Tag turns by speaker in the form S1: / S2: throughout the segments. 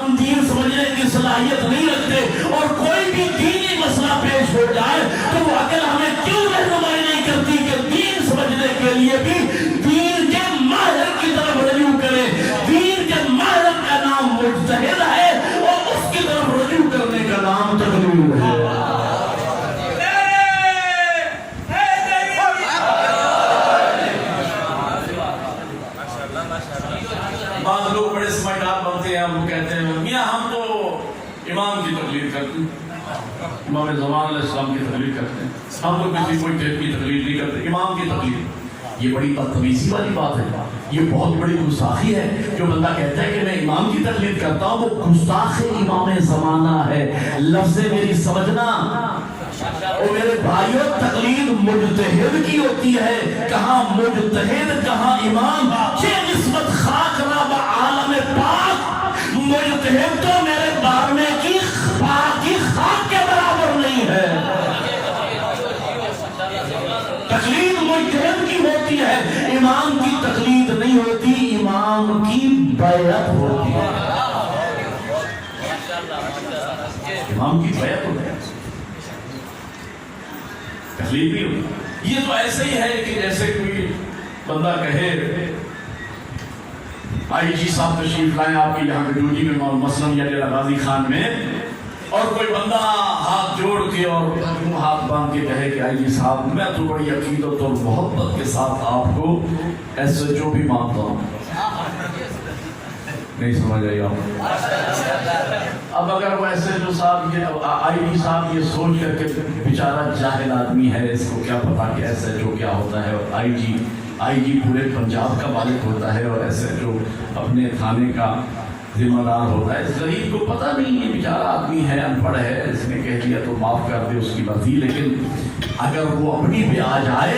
S1: ہم دین سمجھنے کی صلاحیت نہیں رکھتے، اور کوئی بھی دینی مسئلہ پیش ہو جائے تو وہ عقل ہمیں کیوں رہنمائی نہیں کرتی کہ دین سمجھنے کے لیے بھی دین کے ماہر کی طرف رجوع کرے. دین کے ماہر کا نام مجتہد ہے اور اس کی طرف رجوع کرنے کا نام تقلید ہے. بعض لوگ بڑے سمجھدار بنتے ہیں، ہم کہتے ہیں میاں ہم تو امام کی تقلید کرتے ہیں، امام زمان علیہ السلام کی تقلید کرتے ہیں، ہم تو کسی کوئی ٹیپ کی تقلید نہیں کرتے، امام کی تقلید. یہ بڑی بدتمیزی والی بات ہے، یہ بہت بڑی گستاخی ہے. جو بندہ کہتا ہے کہ میں امام کی تقلید کرتا ہوں وہ گستاخ امام زمانہ ہے. لفظ میری سمجھنا اور میرے بھائیوں، تقلید مجتہد کی ہوتی ہے. کہاں مجتہد کہاں امام؟ چھ نسبت خاک را با عالم پاک، مجتہد تو میرے بارنے کی خاک کے برابر نہیں ہے. تقلید مجتہد کی ہوتی ہے، امام کی تقلید نہیں ہوتی، امام کی بیعت ہوتی ہے. امام کی بیعت ہوتی ہے، تقلید نہیں ہوتی. یہ تو ایسے ہی ہے کہ جیسے کوئی بندہ کہے آئی جی صاحب تشریف لائیں آپ کے یہاں گجوجی میں مثلاً یا ڈیرہ غازی خان میں، اور کوئی بندہ ہاتھ جوڑ کے اور ہاتھ باندھ کے کہے کہ آئی جی صاحب میں تو بڑی عقیدت اور محبت کے ساتھ آپ کو ایس ایچ او بھی مانتا ہوں. نہیں سمجھ آئی آپ؟ اب اگر وہ ایس ایچ او صاحب یہ آئی جی صاحب یہ سوچ کر کے بیچارہ جاہل آدمی ہے، اس کو کیا پتا کہ ایس ایچ او کیا ہوتا ہے، اور آئی جی پورے پنجاب کا مالک ہوتا ہے اور ایس ایچ او اپنے تھانے کا ذمہ دار ہوتا ہے. اس غریب کو پتہ نہیں، یہ بیچارہ آدمی ہے، ان پڑھ ہے، اس نے کہہ دیا تو معاف کر دے، اس کی مرضی. لیکن اگر وہ اپنی پہ آ جائے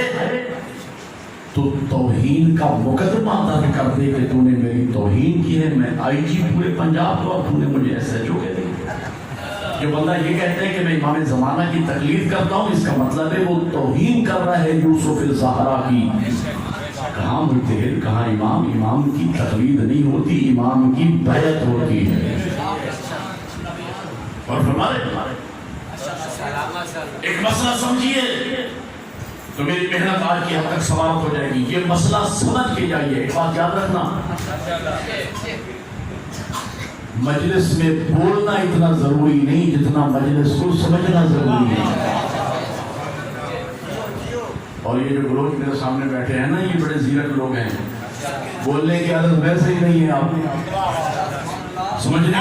S1: تو توہین کا مقدمہ درج کر دے کہ تو نے میری توہین کی ہے، میں آئی جی پورے پنجاب کو، اور تو نے مجھے ایس ایچ او کہہ دیا. جو بندہ یہ کہتا ہے کہ میں امام زمانہ کی تقلید کرتا ہوں، اس کا مطلب ہے وہ توہین کر رہا ہے یوسف الزہرا کی. کہاں مجتہد کہاں امام؟ امام کی تقلید نہیں ہوتی، امام کی بیعت ہوتی ہے. اور فرمائے ایک مسئلہ سمجھیے تو میری محنت آج کی حد تک سماپت ہو جائے گی. یہ مسئلہ سمجھ کے جائیے. ایک بات یاد رکھنا، مجلس میں بولنا اتنا ضروری نہیں جتنا مجلس کو سمجھنا ضروری ہے. اور یہ جو لوگ میرے سامنے بیٹھے ہیں نا، یہ بڑے زیرک لوگ ہیں، بولنے کی عادت ویسے ہی نہیں ہے. آپ سمجھنے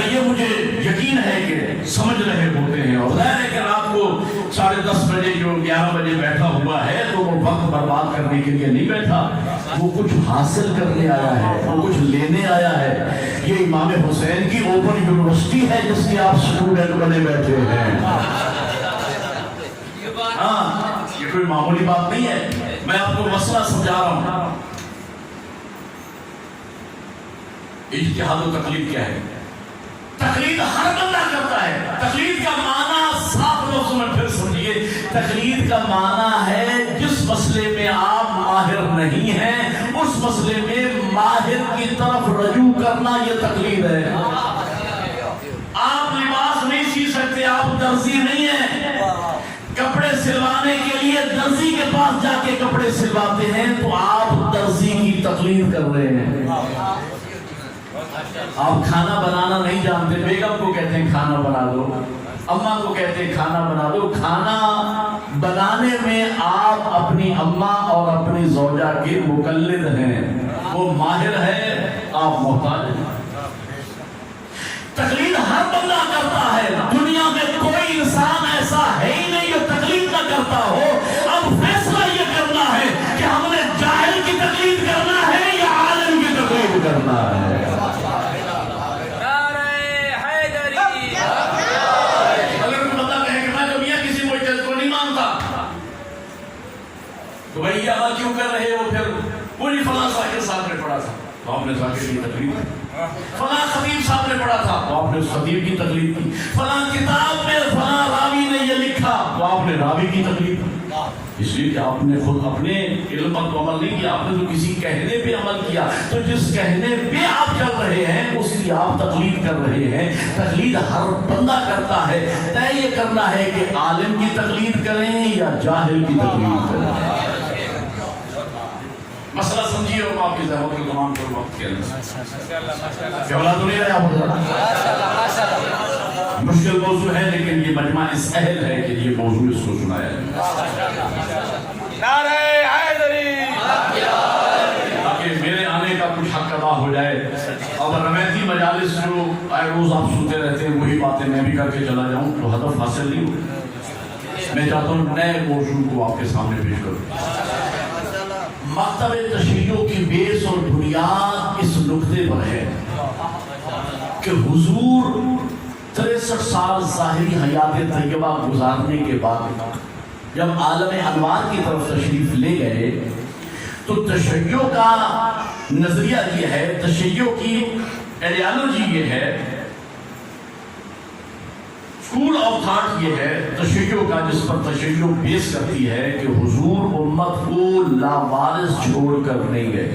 S1: یہ مجھے یقین ہے کہ سمجھ رہے ہوتے ہیں. اور ظاہر ہے کہ رات کو 10:30 بجے جو 11 بجے بیٹھا ہوا ہے تو وہ وقت برباد کرنے کے لیے نہیں بیٹھا، وہ کچھ حاصل کرنے آیا ہے، وہ کچھ لینے آیا ہے. یہ امام حسین کی اوپن یونیورسٹی ہے جس کے آپ اسٹوڈنٹ بنے بیٹھے ہیں. ہاں، یہ کوئی معمولی بات نہیں ہے. میں آپ کو مسئلہ سمجھا رہا ہوں. اجتہاد و تقلید کیا ہے؟ تقلید ہر بندہ کرتا ہے. تقلید کا معنی صاف لفظوں میں پھر سمجھیے. تقلید کا معنی ہے جس مسئلے میں آپ ماہر نہیں ہیں اس مسئلے میں ماہر کی طرف رجوع کرنا، یہ تقلید ہے. آپ لباس نہیں سی سکتے، آپ درزی نہیں ہیں، کپڑے سلوانے کے لیے درزی کے پاس جا کے کپڑے سلواتے ہیں تو آپ درزی کی تقلید کر رہے ہیں. آپ کھانا بنانا نہیں جانتے، بیگم کو کہتے ہیں کھانا بنا دو، اماں کو کہتے ہیں کھانا بنا دو. کھانا بنانے میں آپ اپنی اماں اور اپنی زوجہ کے مقلد ہیں، وہ ماہر ہے، آپ محتاج ہیں. تقلید ہر بندہ کرتا ہے. دنیا میں کوئی انسان ایسا ہے ہی نہیں جو تقلید نہ کرتا ہو. اب فیصلہ یہ کرنا ہے کہ ہم نے جاہل کی تقلید کرنا ہے یا عالم کی تقلید کرنا ہے. تو بھائی یہ کیوں کر رہے ہو؟ پھر پوری فلاں ذاکر صاحب نے پڑھا تھا تو آپ نے ذاکر کی تقلید کی. فلاں خطیب صاحب نے پڑھا تھا تو آپ نے اس خطیب کی تقلید کی. فلاں کتاب میں فلاں راوی نے یہ لکھا تو آپ نے راوی کی تقلید کی. اس لیے کہ آپ نے خود اپنے علم پر عمل نہیں کیا، آپ نے تو کسی کہنے پہ عمل کیا. تو جس کہنے پہ آپ چل رہے ہیں اس کی آپ تقلید کر رہے ہیں. تقلید ہر بندہ کرتا ہے، طے یہ کرنا ہے کہ عالم کی تقلید کریں یا جاہل کی تقلید کریں. مسئلہ سمجھیے اور آپ کی زحمت کو تمام پر وقت کے اندر کیا تو نہیں رہے آپ. مشکل موضوع ہے لیکن یہ مجمع اس اہل ہے کہ یہ موضوع اس کو سنایا جائے.
S2: نعرہ حیدری
S1: تاکہ میرے آنے کا کچھ حق ادا ہو جائے. اور رمیتی مجالس جو آئے روز آپ سنتے رہتے ہیں وہی باتیں میں بھی کر کے چلا جاؤں تو ہدف حاصل نہیں ہو. میں چاہتا ہوں نئے موضوع کو آپ کے سامنے پیش کروں. مکتب تشیع کی بیس اور بنیاد اس نقطے پر ہے کہ حضور 63 سال ظاہری حیات طیبہ گزارنے کے بعد جب عالم انوار کی طرف تشریف لے گئے تو تشیع کا نظریہ یہ ہے، تشیع کی ایڈیالوجی یہ ہے، اسکول آف تھاٹ یہ ہے تشیع کا، جس پر تشیع بیس کرتی ہے کہ حضور امت کو لاوارث چھوڑ کر نہیں گئے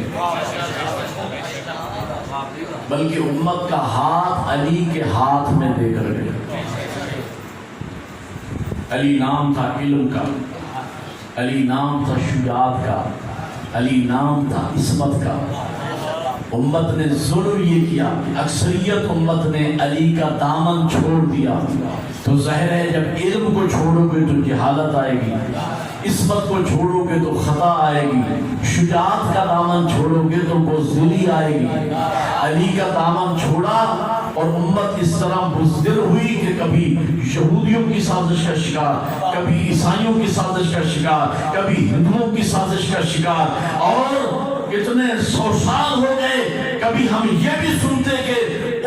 S1: بلکہ امت کا ہاتھ علی کے ہاتھ میں دے کر گئے. علی نام تھا علم کا، علی نام تھا شجاعت کا، علی نام تھا عصمت کا. امت نے ظلم یہ کیا کہ اکثریت امت نے علی کا دامن چھوڑ دیا. تو ظاہر ہے جب علم کو چھوڑو گے تو جہالت آئے گی، عصمت کو چھوڑو گے تو خطا آئے گی، شجاعت کا دامن چھوڑو گے تو بزدلی آئے گی. علی کا دامن چھوڑا اور امت اس طرح بزدل ہوئی کہ کبھی یہودیوں کی سازش کا شکار، کبھی عیسائیوں کی سازش کا شکار، کبھی ہندوؤں کی سازش کا شکار. اور اتنے 100 سال ہو گئے کبھی ہم یہ بھی سنتے کہ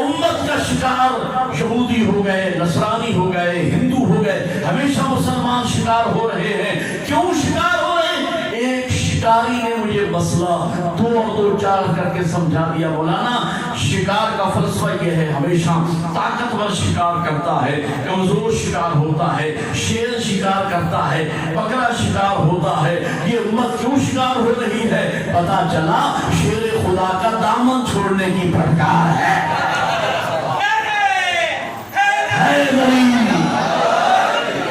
S1: امت کا شکار یہودی ہو گئے، نصرانی ہو گئے، ہندو ہو گئے. ہمیشہ مسلمان شکار ہو رہے ہیں. کیوں شکار ہو رہے ہیں؟ ایک شکاری نے مجھے مسئلہ 2 اور 2 4 کر کے سمجھا دیا. مولانا شکار کا فلسفہ یہ ہے، ہمیشہ طاقتور شکار کرتا ہے، کمزور شکار ہوتا ہے، شیر شکار کرتا ہے، بکرا شکار ہوتا ہے. یہ امت کیوں شکار ہو رہی ہے؟ پتا چلا شیر خدا کا دامن چھوڑنے کی پھٹکار ہے.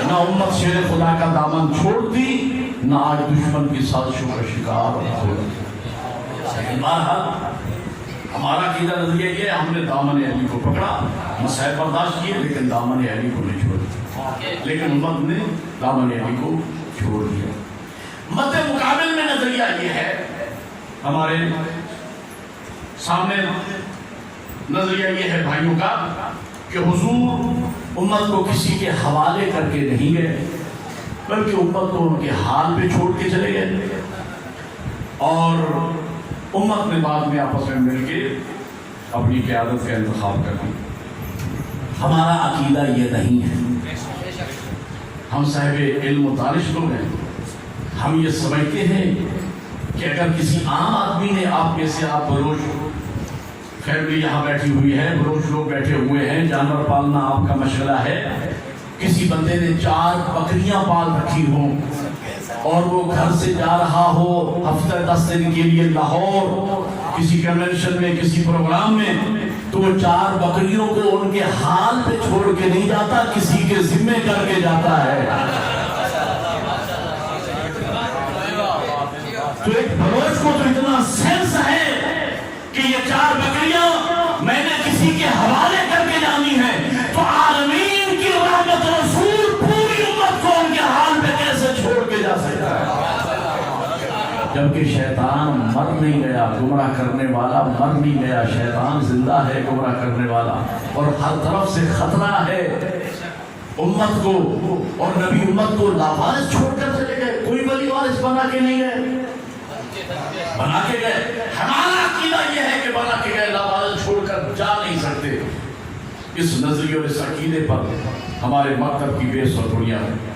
S1: نہ امت شیر خدا کا دامن چھوڑتی، نہ آج دشمن کی سازشوں کا شکار ہوتی. بہرحال ہمارا عقیدہ نظریہ یہ ہے، ہم نے دامن علی کو پکڑا، مسائل برداشت کیے لیکن دامن علی کو نہیں چھوڑا. لیکن امت نے دامن علی کو چھوڑ دیا. مد مقابل میں نظریہ یہ ہے، ہمارے سامنے نظریہ یہ ہے بھائیوں کا کہ حضور امت کو کسی کے حوالے کر کے نہیں گئے بلکہ امت کو ان کے حال پہ چھوڑ کے چلے گئے. اور امت نے بعد میں آپس میں مل کے اپنی قیادت کا انتخاب کر لیا. ہمارا عقیدہ یہ نہیں ہے. ہم صاحب علم و دانش لوگ ہیں. ہم یہ سمجھتے ہیں کہ اگر کسی عام آدمی نے آپ میں سے، آپ بلوچ فیملی یہاں بیٹھی ہوئی ہے، بلوچ لوگ بیٹھے ہوئے ہیں، جانور پالنا آپ کا مشغلہ ہے. کسی بندے نے 4 بکریاں پال رکھی ہوں اور وہ گھر سے جا رہا ہو ہفتہ 10 دن کے لیے لاہور کسی کنونشن میں، کسی پروگرام میں، تو وہ 4 بکریوں کو ان کے حال پہ چھوڑ کے نہیں جاتا، کسی کے ذمے کر کے جاتا ہے. تو ایک بلوچ کو تو اتنا سینس ہے کہ یہ 4 بکریاں میں نے کسی کے حوالے کر کے جانی ہیں، تو عالمین کی رحمت رسول پوری امت کو ان کے حال پہ کیسے چھوڑ کے جا سکتا ہے؟ جبکہ شیطان مر نہیں گیا، گمراہ کرنے والا مر نہیں گیا، شیطان زندہ ہے گمراہ کرنے والا، اور ہر طرف سے خطرہ ہے امت کو. اور نبی امت کو لاوارث چھوڑ کر چلے گئے، کوئی ولی وارث بنا کے نہیں گئے، بنا کے گئے. ہمارا عقیدہ یہ ہے کہ بنا کے گئے لاوارث چھوڑ کر جا نہیں سکتے. اس نظریے اور اس عقیدے پر ہمارے مکتب کی بیس اور بنیاد ہے.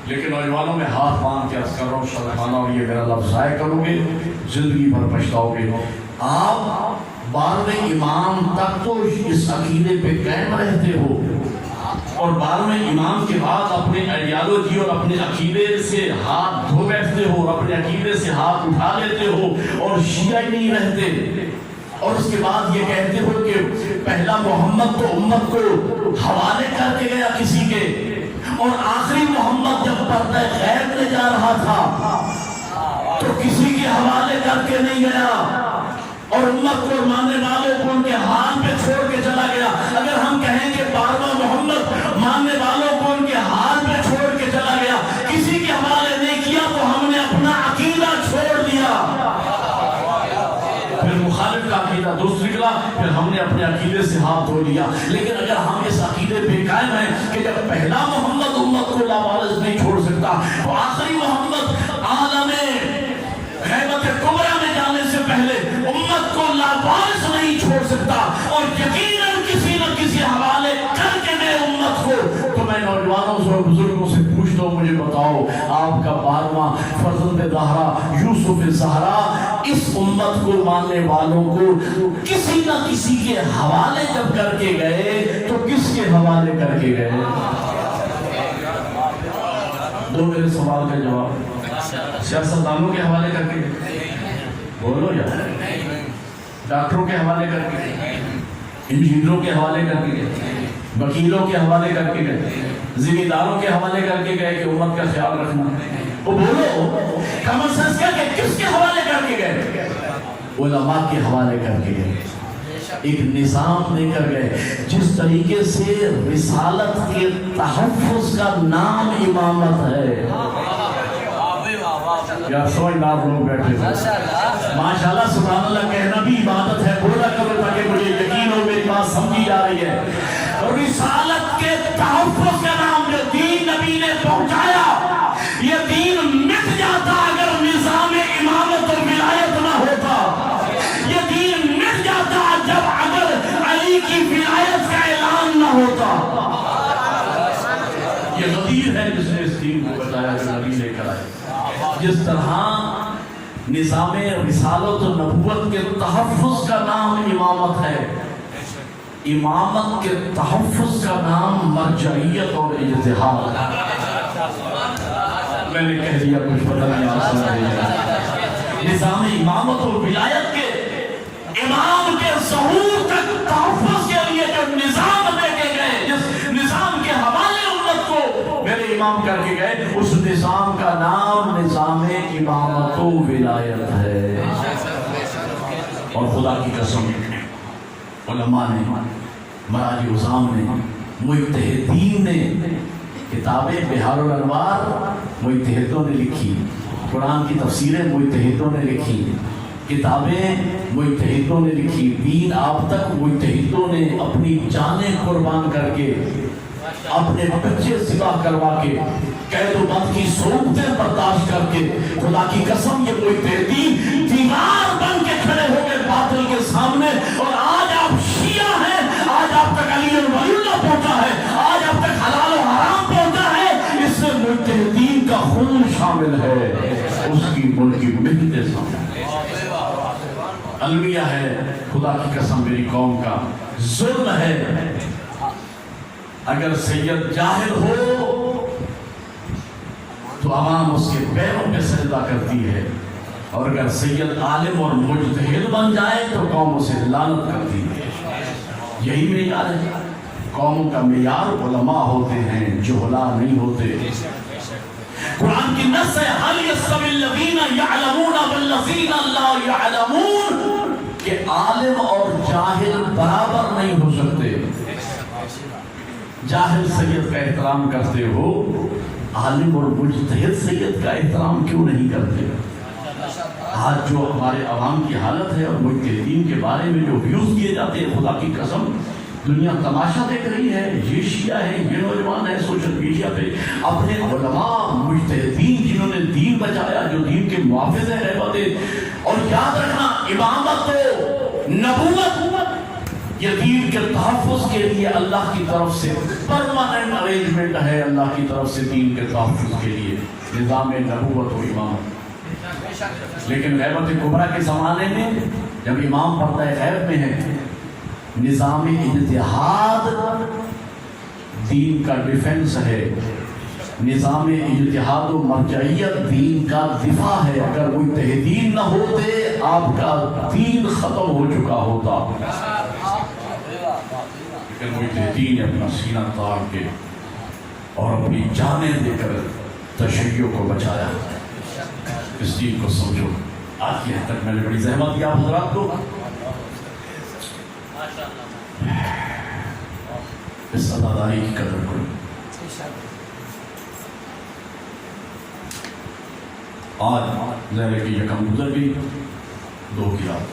S1: لیکن نوجوانوں میں ہاتھ باندھ کے عرض کر رہا ہوں، صدقانہ اور یہ میرا لفظ ضائع کرو گے زندگی بھر پچھتاؤ گے. آپ 12ویں امام تک تو اس عقیدے پہ قائم رہتے ہو، اور 12ویں امام کے بعد اپنے آئیڈیالوجی اور اپنے عقیدے سے ہاتھ دھو بیٹھتے ہو اور اپنے عقیدے سے ہاتھ اٹھا لیتے ہو اور شیعہ ہی نہیں رہتے، اور اس کے بعد یہ کہتے ہو کہ پہلا محمد تو امت کو حوالے کر کے گیا کسی کے، اور آخری محمد جب پردہ غیب لے جا رہا تھا تو کسی کے حوالے کر کے نہیں گیا، اور امت کو ماننے والوں کو ان کے حال پہ چھوڑ کے چلا گیا۔ اگر ہم کہیں کہ 12واں محمد ماننے والوں کو ان کے حال پہ چھوڑ کے چلا گیا، کسی کے حوالے نہیں کیا، تو ہم نے اپنا عقیدہ چھوڑ دیا، پھر مخالف کا عقیدہ درست نکلا، پھر ہم نے اپنے عقیدے سے ہاتھ دھو لیا۔ لیکن اگر ہم اس عقیدے پہ قائم ہیں کہ جب پہلا محمد امت کو لاوارث نہیں چھوڑ سکتا، تو آخری محمد عالم غیبت کبریٰ میں جانے سے پہلے امت کو لاوارث نہیں چھوڑ سکتا، اور یقیناً کسی نہ کسی حوالے کر کے میں امت کو، تو میں نوجوانوں سے اور بزرگوں سے پوچھتا ہوں، مجھے بتاؤ آپ کا 12واں فرزند زہرا یوسف زہرا اس امت کو ماننے والوں کو کسی نہ کسی کے حوالے جب کر کے گئے تو کس کے حوالے کر کے گئے؟ دو میرے سوال کا جواب۔ سیاستدانوں کے حوالے کر کے گئے؟ بولو یار۔ ڈاکٹروں کے حوالے کر کے گئے؟ انجینئروں کے حوالے کر کے گئے؟ وکیلوں کے حوالے کر کے گئے؟ ذمہ داروں کے حوالے کر کے گئے کہ امت کا خیال رکھنا؟ وہ بولو کامن سینس کیا کہ کس کے حوالے کر کے گئے؟ علماء کے حوالے کر کے گئے، ایک نظام دے کر گئے۔ جس طریقے سے رسالت کے تحفظ کا نام امامت ہے، یا سمجھدار لوگ بیٹھے ہیں ماشاءاللہ سبحان اللہ، کہنا بھی عبادت ہے، بولا کرو تاکہ مجھے یقین ہو میری بات سمجھی جا رہی ہے۔ رسالت کے تحفظ کا نام جو دین نبی نے پہنچایا، یہ دین مٹ جاتا اگر نظام امامت اور ولایت نہ ہوتا، یہ دین مٹ جاتا جب اگر علی کی ولایت کا اعلان نہ ہوتا۔ یہ غدیر ہے جس نے اس دین کو بتایا جو نبی لے کر آئے۔ جس طرح نظام رسالت و نبوت کے تحفظ کا نام امامت ہے، امامت کے تحفظ کا نام مرجعیت اور اجتہاد ہے۔ میں نے کہہ دیا کچھ پتہ نہیں آپ سمجھ رہے۔ نظام امامت اور ولایت کے امام کے ظہور تک تحفظ کے لیے جو نظام دے کے گئے، جس نظام کے حوالے امت کو میرے امام کر کے گئے، اس نظام کا نام نظام امامت و ولایت ہے۔ اور خدا کی قسم علماء نے، مراجع عظام نے، مجتہدین نے، کتابیں بحار الانوار مجتہدوں نے لکھی، قرآن کی تفسیریں مجتہدوں نے لکھی، کتابیں مجتہدوں نے لکھی، دین آپ تک مجتہدوں نے اپنی جانیں قربان کر کے، اپنے بچے ذبح کروا کے، قید و بند کی صورتیں برداشت کر کے، خدا کی قسم یہ مجتہدین دیوار بن کے کھڑے ہو گئے باطل کے سامنے۔ اور آج آپ شیعہ ہیں، آج آپ تک علی ولی اللہ پہنچا ہے، آج آپ تک حلال و حرام پہنچا ہے، اس سے مجتہدین کا خون شامل ہے، اس کی ملک کی محنتیں شامل ہے۔ المیہ ہے، خدا کی قسم میری قوم کا ظلم ہے۔ اگر سید جاہل ہو تو عوام اس کے پیروں پہ سجدہ کرتی ہے، اور اگر سید عالم اور مجتہد بن جائے تو قوم اسے لعنت کرتی ہے۔ یہی معیار ہے، قوموں کا معیار علماء ہوتے ہیں، جہلا نہیں ہوتے۔ قرآن کی نص ہے هل يستوي الذين يعلمون والذين لا يعلمون، کہ عالم اور جاہل برابر نہیں ہو سکتے۔ جاہل سید کا احترام کرتے ہو، عالم اور مجتہد سید کا احترام کیوں نہیں کرتے؟ آج جو ہمارے عوام کی حالت ہے اور مجتہدین کے بارے میں جو ویوز کیے جاتے ہیں، خدا کی قسم دنیا تماشا دیکھ رہی ہے۔ یہ شیعہ ہے، یہ نوجوان ہے سوشل میڈیا پہ اپنے علماء مجتہدین جنہوں نے دین بچایا، جو دین کے محافظ ہیں، رہبت۔ اور یاد رکھنا امامت و نبوت یہ دین کے تحفظ کے لیے اللہ کی طرف سے پرماننٹ ارینجمنٹ ہے، اللہ کی طرف سے دین کے تحفظ کے لیے نظام نبوت و امامت۔ لیکن غیبت کبریٰ کے زمانے میں جب امام پردہ غیب میں ہے، نظام اجتہاد دین کا ڈیفنس ہے، نظام اجتہاد و مرجعیت دین کا دفاع ہے۔ اگر کوئی تحدین نہ ہوتے آپ کا دین ختم ہو چکا ہوتا، لیکن کوئی تحدین نے اپنا سینہ تاڑ کے اور اپنی جانیں دے کر تشیع کو بچایا۔ اس دین کو سمجھو۔ آج کی حد تک میں نے بڑی زحمت دیا حضرات کو، اس عزاداری کی قدر کرو۔ آج زہرے کی یکم گزر گئی، دو کی رات۔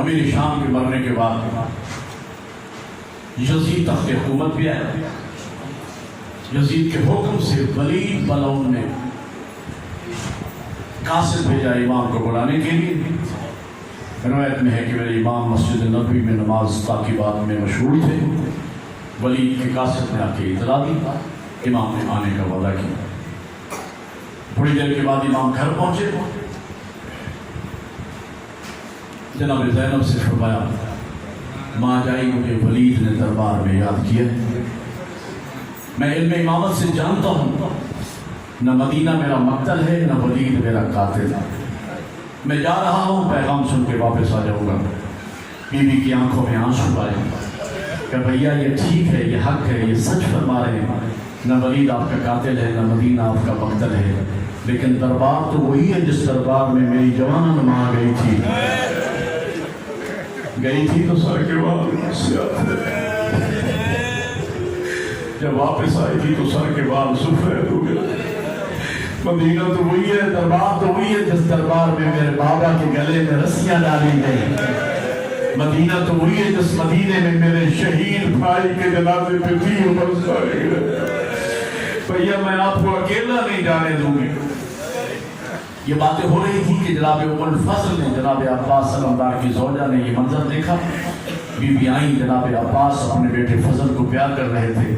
S1: امیر شام کے مرنے کے بعد یزید تخت حکومت بھی آیا۔ یزید کے حکم سے ولید بلعون نے قاصد بھیجا امام کو بلانے کے لیے۔ روایت میں ہے کہ میرے امام مسجد نبوی میں نماز تعقیبات میں مشغول تھے۔ ولید کے قاصد نے آ کے اطلاع دی، امام نے آنے کا وعدہ کیا۔ تھوڑی دیر کے بعد امام گھر پہنچے، جناب زینب سے فرمایا ماں جائی مجھے ولید نے دربار میں یاد کیا ہے، میں علم امامت سے جانتا ہوں، نہ مدینہ میرا مقتل ہے نہ ولید میرا قاتل ہے، میں جا رہا ہوں، پیغام سن کے واپس آ جاؤں گا۔ بی بی کی آنکھوں میں آنسو آئے کہ بھیا یہ ٹھیک ہے، یہ حق ہے، یہ سچ فرما رہے ہیں، نہ ولید آپ کا قاتل ہے نہ مدینہ آپ کا مقتل ہے، لیکن دربار تو وہی ہے جس دربار میں میری جوانہ نما گئی تھی تو سر کے بال سیاہ تھے، جب واپس آئی تھی تو سر کے بال سفید ہو گئے۔ مدینہ تو وہی ہے، دربار تو وہی ہے جس دربار میں میرے بابا کے گلے میں رسیاں ڈالی گئی، مدینہ تو وہی ہے جس مدینے میں میرے شہید بھائی کے جنازے پہ تھی بھیا میں آپ کو اکیلا نہیں جانے دوں گی۔ یہ باتیں ہو رہی تھی کہ جناب ام الفضل نے، جناب عباس سلمدار کی زوجہ نے یہ منظر دیکھا۔ بی بی آئیں، جناب عباس اپنے بیٹے فضل کو پیار کر رہے تھے،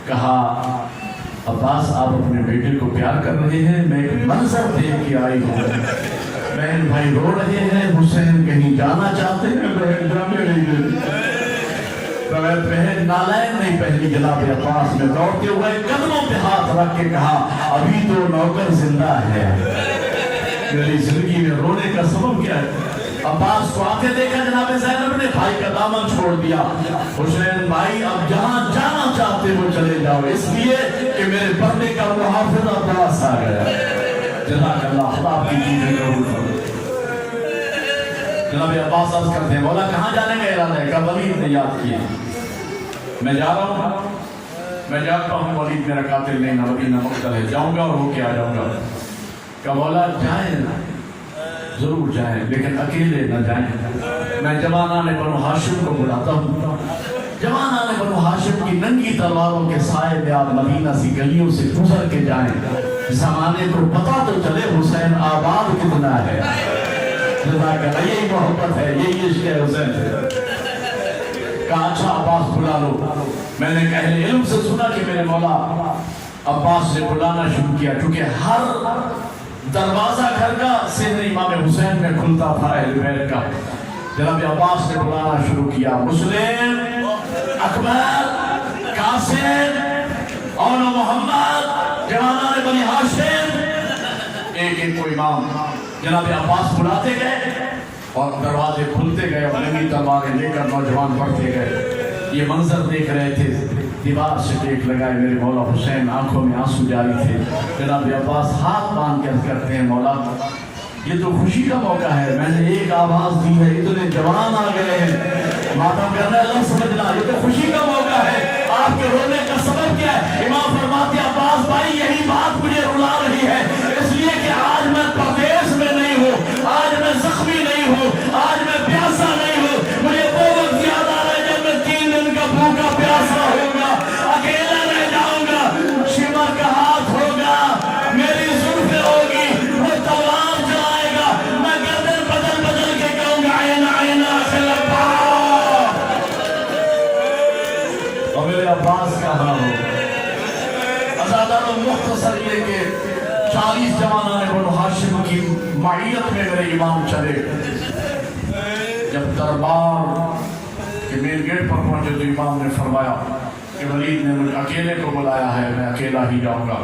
S1: کہا عباس آپ اپنے بیٹے کو پیار کر رہے ہیں، میں ایک منظر دیکھ کے آئی ہوں، بہن بھائی رو رہے ہیں، حسین کہیں جانا چاہتے ہیں، بہن جانے نہیں دیتے۔ روایت میں ہے نالین نہیں پہنی جناب عباس نے دوڑتے ہوئے قدموں پہ ہاتھ رکھ کے کہا ابھی تو نوکر زندہ ہے۔ میری زندگی میں رونے کا سبب کیا ہے؟ عباس کو آنکھیں دیکھا جناب زینب نے، بھائی کا دامن چھوڑ دیا، حسین بھائی اب جہاں جانا چاہتے وہ چلے جاؤ، اس لیے کہ میرے پردے کا محافظ عباس آ گیا۔ جزاک اللہ، خدا آپ کی چیزیں قبول کرو۔ جناب عباس عرض کرتے ہیں مولا کہاں جانے کا ارادہ ہے؟ کہ ولید نے یاد کیا، میں جا رہا ہوں، میں جاتا ہوں، ولید میرا قاتل نہیں نہ مدینہ مقتل ہے، جاؤں گا اور ہو کے آ جاؤں گا۔ کہ مولا جائیں نا، ضرور جائیں لیکن اکیلے نہ جائیں، میں جوانان بنو ہاشم کو بلاتا ہوں، جوانان بنو ہاشم کی ننگی تلواروں کے سائے میں آپ مدینہ سی گلیوں سے گزر کے جائیں، زمانے کو پتہ تو چلے حسین آباد کتنا ہے۔ جزاک اللہ، یہی محبت ہے، یہی عشق ہے حسین سے۔ کہا اچھا عباس بلا لو۔ میں نے اہل علم سے سنا کہ میرے مولا عباس نے بلانا شروع کیا، کیونکہ ہر دروازہ گھر کا سن امام حسین میں کھلتا تھا اہل بیت کا۔ جناب عباس نے بلانا شروع کیا، مسلم، اکبر، قاسم، اور محمد، جوانان بنی ہاشم، ایک ایک کو امام جناب عباس بلاتے گئے اور دروازے کھلتے گئے اور ننگی تلواریں لے کر نوجوان بڑھتے گئے۔ یہ منظر دیکھ رہے تھے، دیوار سے ٹیک لگائے میرے مولا حسین، آنکھوں میں آنسو جاری تھے۔ جناب عباس ہاتھ باندھ کر کرتے ہیں مولا یہ تو خوشی کا موقع ہے، میں نے ایک آواز دی ہے، اتنے جوان آ گئے ہیں، ماتم کرنا ہے، لفظ سمجھنا، یہ تو خوشی کا موقع ہے، آپ کے رونے کا سبب کیا ہے؟ امام فرماتے ہیں عباس بھائی یہی بات مجھے رلا رہی ہے، اس لیے کہ آج میں پردیس میں نہیں ہوں، آج میں زخمی نہیں ہوں، آج میں پیاسا نہیں ہوں، مجھے وہ وقت یاد آ رہا ہے جب میں 3 دن کا بھوکا پیاسا ہوگا، اکیلا رہ جاؤں گا، شمر کا ہاتھ ہوگا، میری زلفیں ہوگی، وہ تلوار چلائے گا، میں گردن بدل بدل کے کہوں گا عین عین خلفا، اور میرے عباس کہاں ہو؟ ازادار و مختصر یہ کہ 40 جوانان بنو ہاشم کی معیت میں میرے امام چلے. جب دربار کے مین گیٹ پر پہنچے تو امام نے فرمایا کہ ولید نے مجھے اکیلے کو بلایا ہے, میں اکیلا ہی جاؤں گا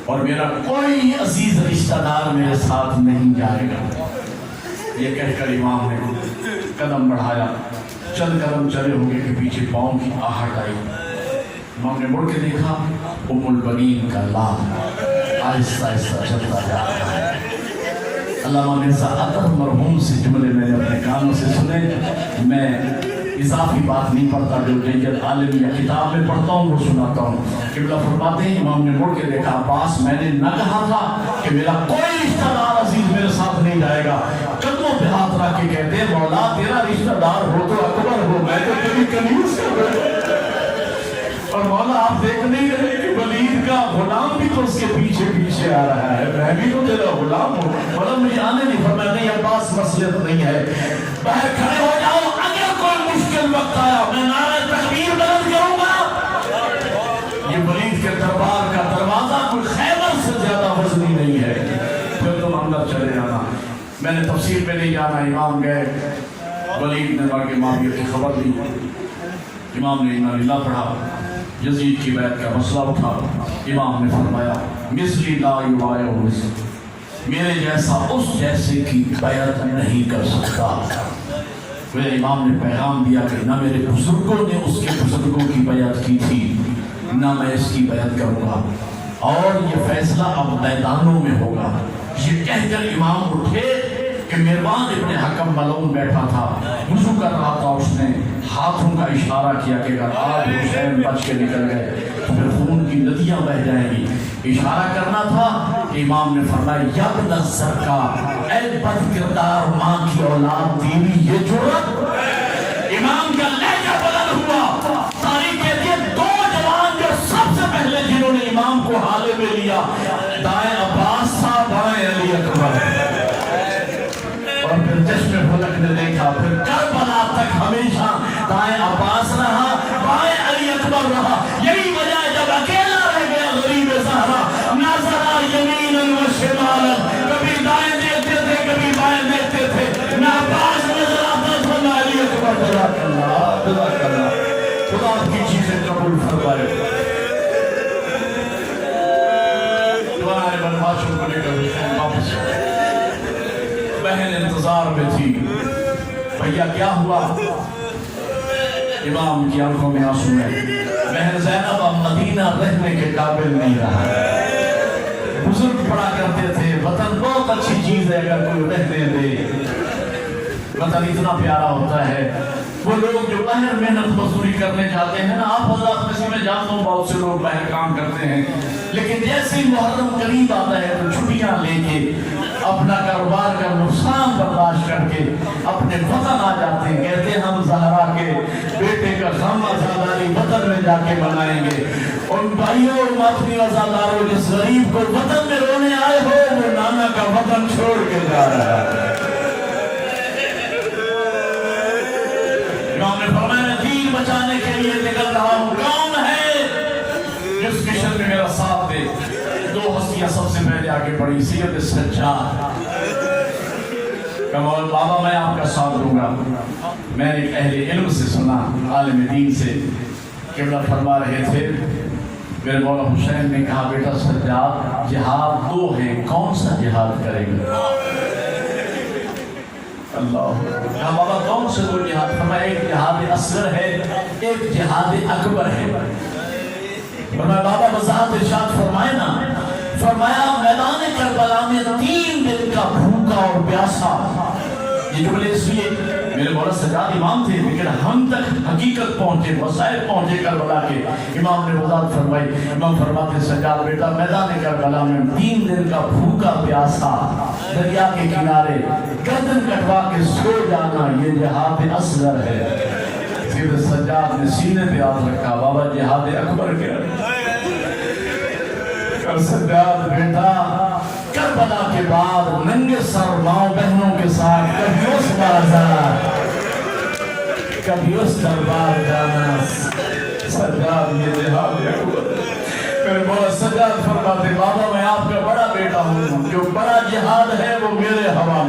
S1: اور میرا کوئی عزیز رشتہ دار میرے ساتھ نہیں جائے گا. یہ کہہ کر امام نے قدم بڑھایا. چند قدم چلے ہوئے کہ پیچھے پاؤں کی آہٹ آئی. امام نے مڑ کے دیکھا, ام البنین کا لال آہستہ آہستہ چلتا جا رہا ہے. علامہ مرزا عطر مرحوم سے جملے میں نے اپنے کانوں سے سنے. میں اضافی بات نہیں پڑھتا, جو جید عالم یا کتاب میں پڑھتا ہوں وہ سناتا ہوں. قبلہ فرماتے ہیں امام نے مڑ کے دیکھا, عباس میں نے نہ کہا تھا کہ میرا کوئی رشتہ دار عزیز میرے ساتھ نہیں جائے گا. قدموں پہ ہاتھ رکھ کے کہتے ہیں مولا تیرا رشتہ دار ہو تو اکبر ہو, میں تو تیری کنیز سے. اور مولا آپ دیکھ نہیں رہے کہ ولید کا غلام بھی تو اس کے پیچھے پیچھے آ رہا ہے, میں بھی تو تیرا غلام ہوں. مولا مجھے آنے نہیں فرمایا, نہیں عباس مسئلہ نہیں ہے, باہر کھڑے ہو جاؤ, اگر کوئی مشکل وقت آیا میں نعرہ تکبیر بلند کروں گا. یہ ولید کے دربار کا دروازہ کوئی خیبر سے زیادہ وزنی نہیں ہے. پھر تم اندر چلے جانا, میں نے تفصیل پہ نہیں جانا. امام گئے, ولید نے بڑھ کے معاویہ کی خبر دی. امام نے انا للہ پڑھا, یزید کی بیعت کا مسئلہ اٹھا. امام نے فرمایا مثلی لا یبایع مثلی, میرے جیسا اس جیسے کی بیعت نہیں کر سکتا. میرے امام نے پیغام دیا کہ نہ میرے بزرگوں نے اس کے بزرگوں کی بیعت کی تھی, نہ میں اس کی بیعت کروں گا, اور یہ فیصلہ اب میدانوں میں ہوگا. یہ کہہ کر امام اٹھے کہ مہربان ابن حکم ملعون بیٹھا تھا, وضو کر رہا تھا. اس نے ہاتھوں کا اشارہ کیا کہ اگر آپ حسین بچ کے نکل گئے تو پھر خون کی ندیاں بہ جائیں گی. اشارہ کرنا تھا کہ امام نے فرمایا یا ابن الزرقا, اے بد کردار ماں کی اولاد, تیری یہ جرأت. امام کا لہجہ بلند ہوا. تاریخ کہتی ہے دو جوان جو سب سے پہلے جنہوں نے امام کو حالے میں لیا, دائیں عباس تھا, بائیں علی اکبر. اور پھر چشم فلک نے دیکھا, پھر کربلا تک ہمیشہ دائیں عباس رہا, بائیں علی اکبر رہا. یہی وجہ ہے جب اکیلا رہ گیا غریب زہرا, نظرا یمینا و شمالا, کبھی دائیں دیکھتے تھے کبھی بائیں دیکھتے تھے, نہ عباس نظر آتا تھا نہ علی اکبر. جزاک اللہ, جزاک اللہ, خدا آپ کی چیزیں قبول فرمائے. تمہارے بدماشوں کو لے کر واپس. بہن انتظار میں تھی, بھیا کیا ہوا؟ امام کی آنکھوں میں آنسو ہے. بہن زینب اب مدینہ رہنے کے قابل نہیں رہا. بزرگ پڑھا کرتے تھے وطن بہت اچھی چیز ہے اگر کوئی رہنے دے, وطن اتنا پیارا ہوتا ہے. وہ لوگ جو باہر محنت مزدوری کرنے جاتے ہیں نا, آپ حضرات میں سے میں جانتا ہوں بہت سے لوگ باہر کام کرتے ہیں, لیکن جیسے ہی محرم قریب آتا ہے تو چھٹیاں لے کے اپنا کاروبار کا نقصان برداشت کر کے اپنے وطن آ جاتے ہیں. کہتے ہیں ہم زہرا کے بیٹے کا غم عزاداری وطن میں جا کے منائیں گے. ان بھائیوں اور ماتمی عزاداروں, جس غریب کو وطن میں رونے آئے ہو وہ نانا کا وطن چھوڑ کے جا رہا ہے. امام نے فرمایا میں دین بچانے کے لیے نکل رہا ہوں, کون ہے جس مشن میں میرا ساتھ دے؟ دو ہستیاں سب سے پہلے آگے بڑھی. سید سجاد کہا بابا میں آپ کا ساتھ دوں گا. میں نے اہل علم سے سنا, عالم دین سے, قبلہ فرما رہے تھے. میرے مولا حسین نے کہا بیٹا سجاد جہاد دو ہیں, کون سا جہاد کرے گا؟ اللہ کہا بابا کون سے دو جہاد؟ فرمایا ایک جہاد اصغر ہے, ایک جہاد اکبر ہے. فرمایا بابا وضاحت ارشاد فرمائے نا. فرمایا میدان کربلا میں 3 دن کا بھوکا اور پیاسا. یہ جملے اس لیے میرے مولا سجاد امام تھے, لیکن ہم تک حقیقت پہنچے, وسائل پہنچے کربلا کے. امام نے وضاحت فرمائی. امام فرماتے سجاد بیٹا میدان کربلا میں 3 دن کا بھوکا پیاسا دریا کے کنارے گردن کٹوا کے سو جانا, یہ جہاد اصغر ہے. سید سجاد نے سینے پہ ہاتھ رکھا, بابا جہاد اکبر کیا؟ سجاد بیٹا کربلا کے بعد ننگے سر ماں بہنوں کے ساتھ کبھی اس بازار کبھی اس دربار جانا. سجاد یہ جہاد اکبر. میرے مولا سجاد فرماتے بابا میں آپ کا بڑا بیٹا ہوں, جو بڑا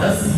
S1: 10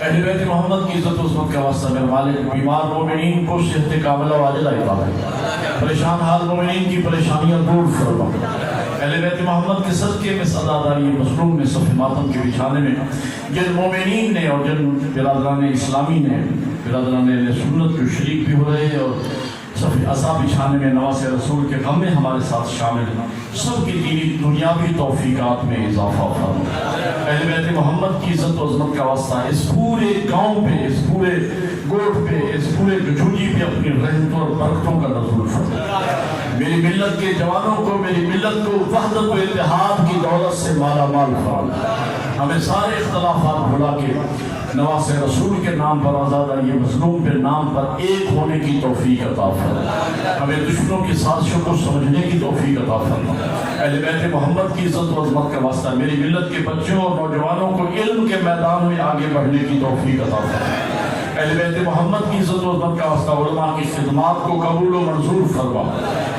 S1: اہل بیت محمد کی عزت و عظمت کا واسطہ میرے مالک بیمار مومنین کو صحت کاملہ و عاجلہ عطا فرما، پریشان حال مومنین کی پریشانیاں دور فرما۔ اہل بیت محمد کے صدقے میں عزاداری مظلوم میں صف ماتم کے بچھانے میں جن مومنین نے اور جن برادران اسلامی نے، برادران اہل سنت جو شریک بھی ہو رہے ہیں اور صف عصا بچھانے میں نواز رسول کے غم میں ہمارے ساتھ شامل ہیں، سب کی دینی دنیاوی توفیقات میں اضافہ فرما۔ اہل بیت محمد کی عزت و عظمت کا واسطہ اس پورے گاؤں پہ، اس پورے گوٹھ پہ، اس پورے گجوجی پہ اپنی رحمتوں اور برکتوں کا نزول فرما۔ میری ملت کے جوانوں کو، میری ملت کو وحدت و اتحاد کی دولت سے مالا مال فرما۔ ہمیں سارے اختلافات بھلا کے نواز رسول کے نام پر، عزاداری مظلوم کے نام پر ایک ہونے کی توفیق عطا فرما۔ ہمیں دشمنوں کی سازشوں کو سمجھنے کی توفیق عطا فرما۔ اہل بیت محمد کی عزت و عظمت کا واسطہ میری ملت کے بچوں اور نوجوانوں کو علم کے میدان میں آگے بڑھنے کی توفیق عطا فرما۔ اہل بیت محمد کی عزت و عظمت کا واسطہ علماء کی خدمات کو قبول و منظور فرما۔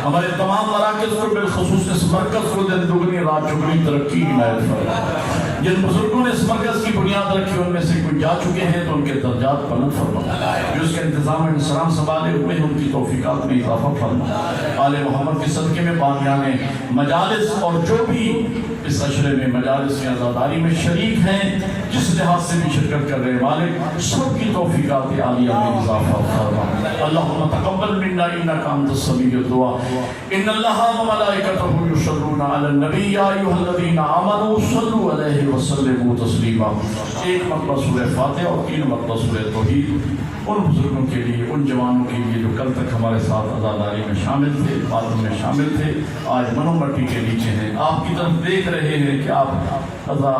S1: ہمارے تمام مراکز کو بالخصوص اس مرکز کو دن دگنی رات چگنی ترقی عنایت فرما۔ جن بزرگوں نے اس مرکز کی بنیاد رکھی ان میں سے کوئی جا چکے ہیں تو ان کے درجات بلند فرما، جو اس کا انتظام و انصرام سنبھالے ہوئے ان کی توفیقات میں اضافہ فرما۔ آل محمد کے صدقے میں بانیان مجالس اور جو بھی اس عشرے میں مجالس کی عزاداری میں شریک ہیں، جس لحاظ سے بھی شرکت کر رہے مالک، سب کی توفیقات عالیہ میں اضافہ فرما۔ اللہم تقبل منا انک انت السمیع الدعاء۔ ان اللہ وملائکتہ یصلون علی النبی یا ایھا الذین آمنوا صلوا علیہ وسلموا تسلیما۔ ایک مرتبہ سورہ فاتحہ اور 3 مرتبہ سورہ توحید ان بزرگوں کے لیے، ان جوانوں کے لیے جو کل تک ہمارے ساتھ عزاداری میں شامل تھے، ماتم میں شامل تھے، آج منو مٹی کے نیچے ہیں، آپ کی طرف دیکھ رہے ہیں کہ آپ عزا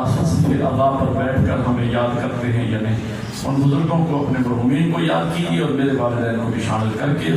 S1: پر بیٹھ کر ہمیں یاد کرتے ہیں یا نہیں۔ ان بزرگوں کو، اپنے مرحومین کو یاد کیجیے اور میرے والدین کو بھی شامل کر کے